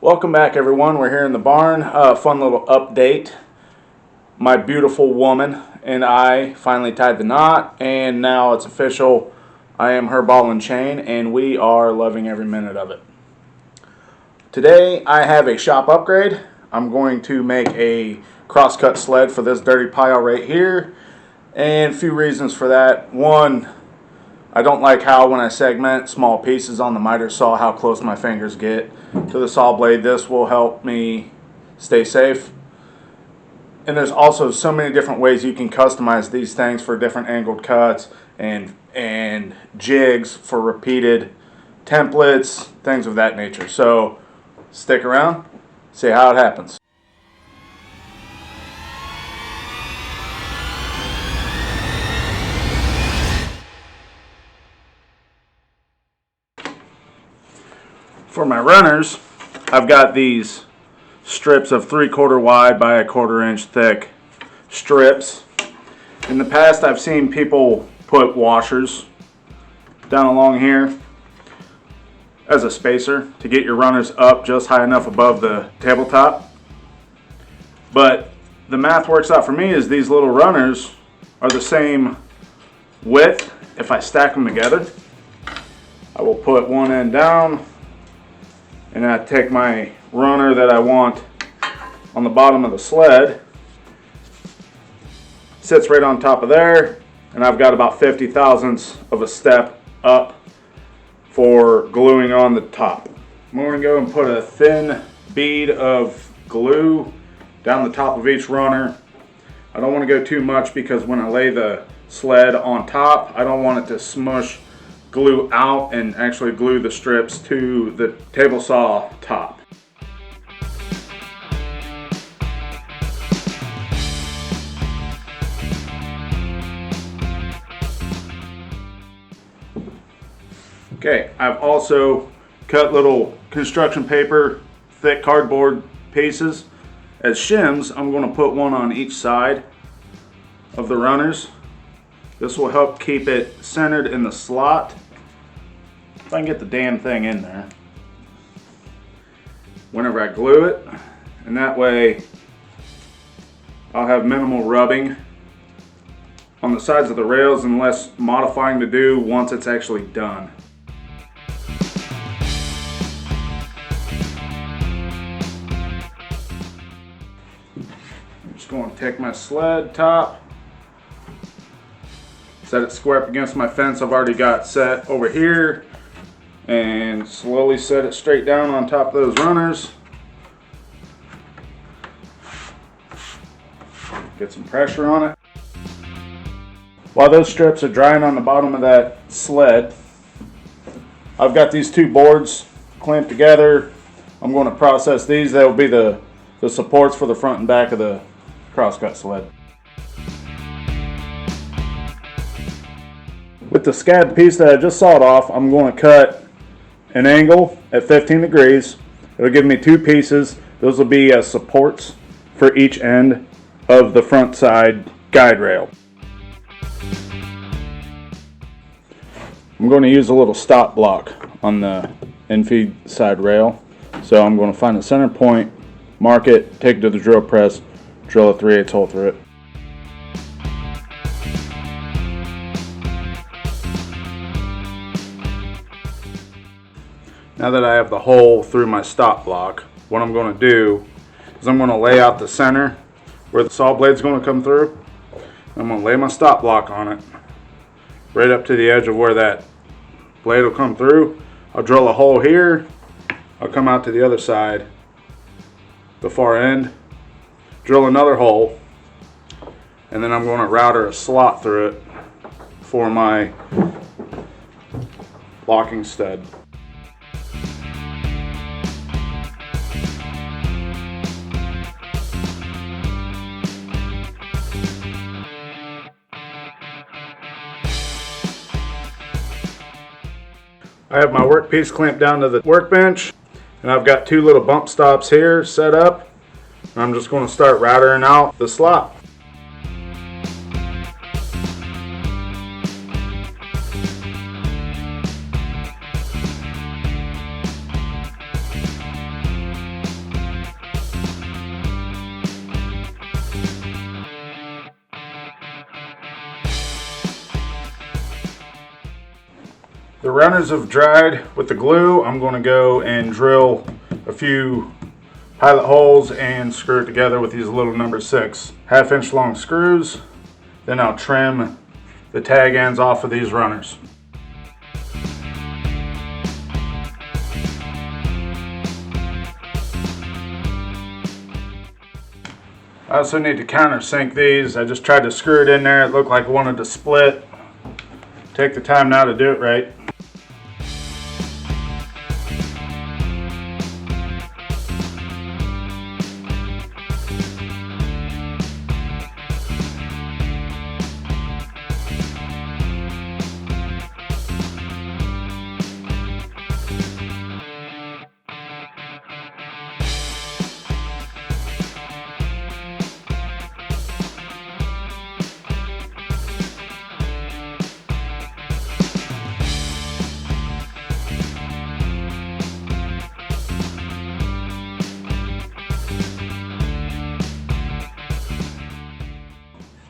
Welcome back, everyone. We're here in the barn. Fun little update. My beautiful woman and I finally tied the knot, and now it's official. I am her ball and chain, and we are loving every minute of it. Today I have a shop upgrade. I'm going to make a crosscut sled for this dirty pile right here, and a few reasons for that. One, I don't like how when I segment small pieces on the miter saw how close my fingers get to the saw blade. This will help me stay safe. And there's also so many different ways you can customize these things for different angled cuts and jigs for repeated templates, things of that nature. So stick around, see how it happens. For my runners, I've got these strips of 3/4 wide by a 1/4 inch thick strips. In the past, I've seen people put washers down along here as a spacer to get your runners up just high enough above the tabletop. But the math works out for me is these little runners are the same width if I stack them together. I will put one end down, and I take my runner that I want on the bottom of the sled, sits right on top of there, and I've got about 50 thousandths of a step up for gluing on the top. I'm going to go and put a thin bead of glue down the top of each runner. I don't want to go too much because when I lay the sled on top, I don't want it to smush glue out and actually glue the strips to the table saw top. Okay, I've also cut little construction paper, thick cardboard pieces as shims. I'm going to put one on each side of the runners. This will help keep it centered in the slot. If I can get the damn thing in there whenever I glue it, and that way I'll have minimal rubbing on the sides of the rails and less modifying to do once it's actually done. I'm just going to take my sled top, set it square up against my fence I've already got set over here, and slowly set it straight down on top of those runners. Get some pressure on it. While those strips are drying on the bottom of that sled, I've got these two boards clamped together. I'm going to process these. That will be the supports for the front and back of the crosscut sled. With the scab piece that I just sawed off, I'm going to cut an angle at 15 degrees. It'll give me two pieces. Those will be as supports for each end of the front side guide rail. I'm going to use a little stop block on the infeed side rail. So I'm going to find the center point, mark it, take it to the drill press, drill a 3/8 hole through it. Now that I have the hole through my stop block, what I'm going to do is I'm going to lay out the center where the saw blade is going to come through. I'm going to lay my stop block on it right up to the edge of where that blade will come through. I'll drill a hole here. I'll come out to the other side, the far end, drill another hole, and then I'm going to router a slot through it for my locking stud. I have my workpiece clamped down to the workbench, and I've got two little bump stops here set up. I'm just going to start routering out the slot. The runners have dried with the glue. I'm going to go and drill a few pilot holes and screw it together with these little number 6 1/2-inch long screws. Then I'll trim the tag ends off of these runners. I also need to countersink these. I just tried to screw it in there. It looked like it wanted to split. Take the time now to do it right.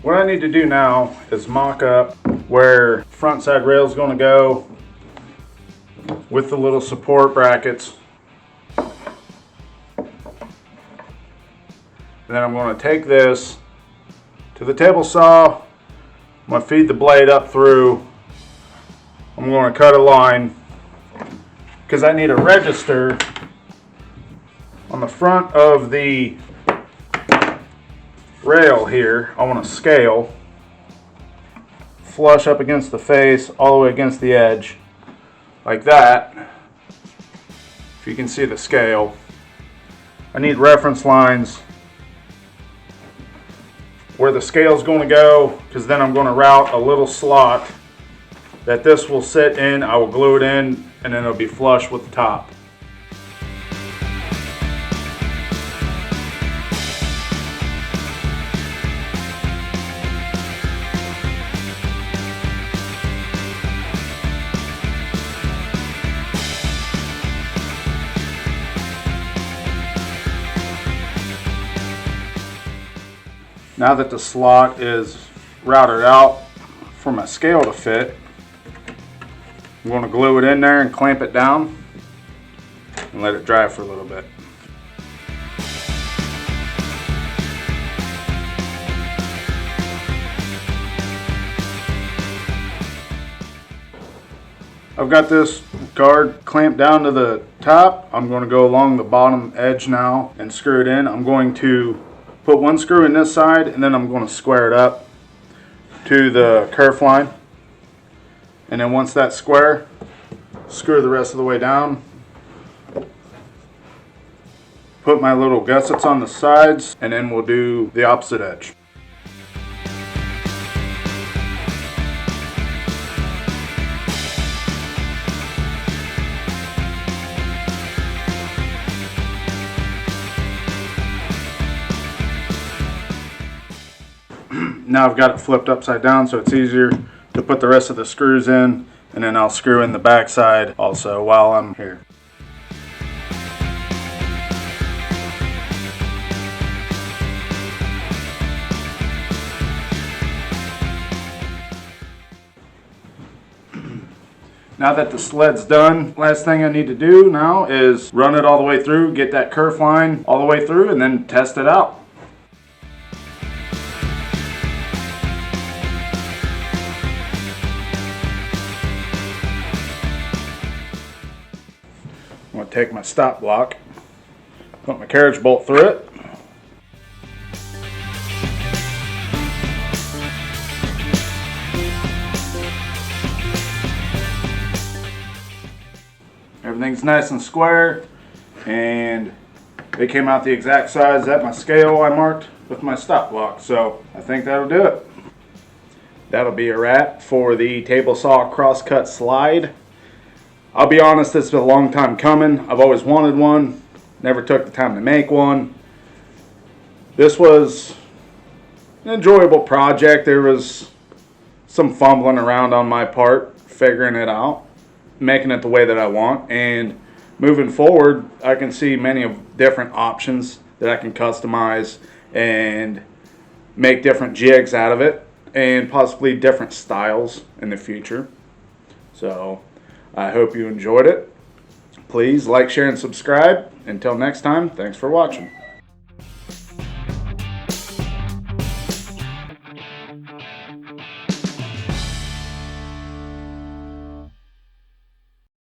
What I need to do now is mock up where front side rail is going to go with the little support brackets. And then I'm going to take this to the table saw. I'm going to feed the blade up through. I'm going to cut a line because I need a register on the front of the rail here. I want to scale flush up against the face, all the way against the edge, like that. If you can see the scale, I need reference lines where the scale is going to go, because then I'm going to route a little slot that this will sit in. I will glue it in, and then it'll be flush with the top. Now that the slot is routed out for my scale to fit, I'm going to glue it in there and clamp it down and let it dry for a little bit. I've got this guard clamped down to the top. I'm going to go along the bottom edge now and screw it in. I'm going to put one screw in this side, and then I'm going to square it up to the kerf line. And then once that's square, screw the rest of the way down. Put my little gussets on the sides, and then we'll do the opposite edge. Now I've got it flipped upside down, so it's easier to put the rest of the screws in, and then I'll screw in the back side also while I'm here. Now that the sled's done, last thing I need to do now is run it all the way through, get that kerf line all the way through, and then test it out. I'm going to take my stop block, put my carriage bolt through it. Everything's nice and square, and they came out the exact size that my scale I marked with my stop block, so I think that'll do it. That'll be a wrap for the table saw crosscut slide. I'll be honest, it's been a long time coming. I've always wanted one, never took the time to make one. This was an enjoyable project. There was some fumbling around on my part, figuring it out, making it the way that I want, and moving forward I can see many of different options that I can customize and make different jigs out of it, and possibly different styles in the future. So I hope you enjoyed it. Please like, share, and subscribe. Until next time, thanks for watching.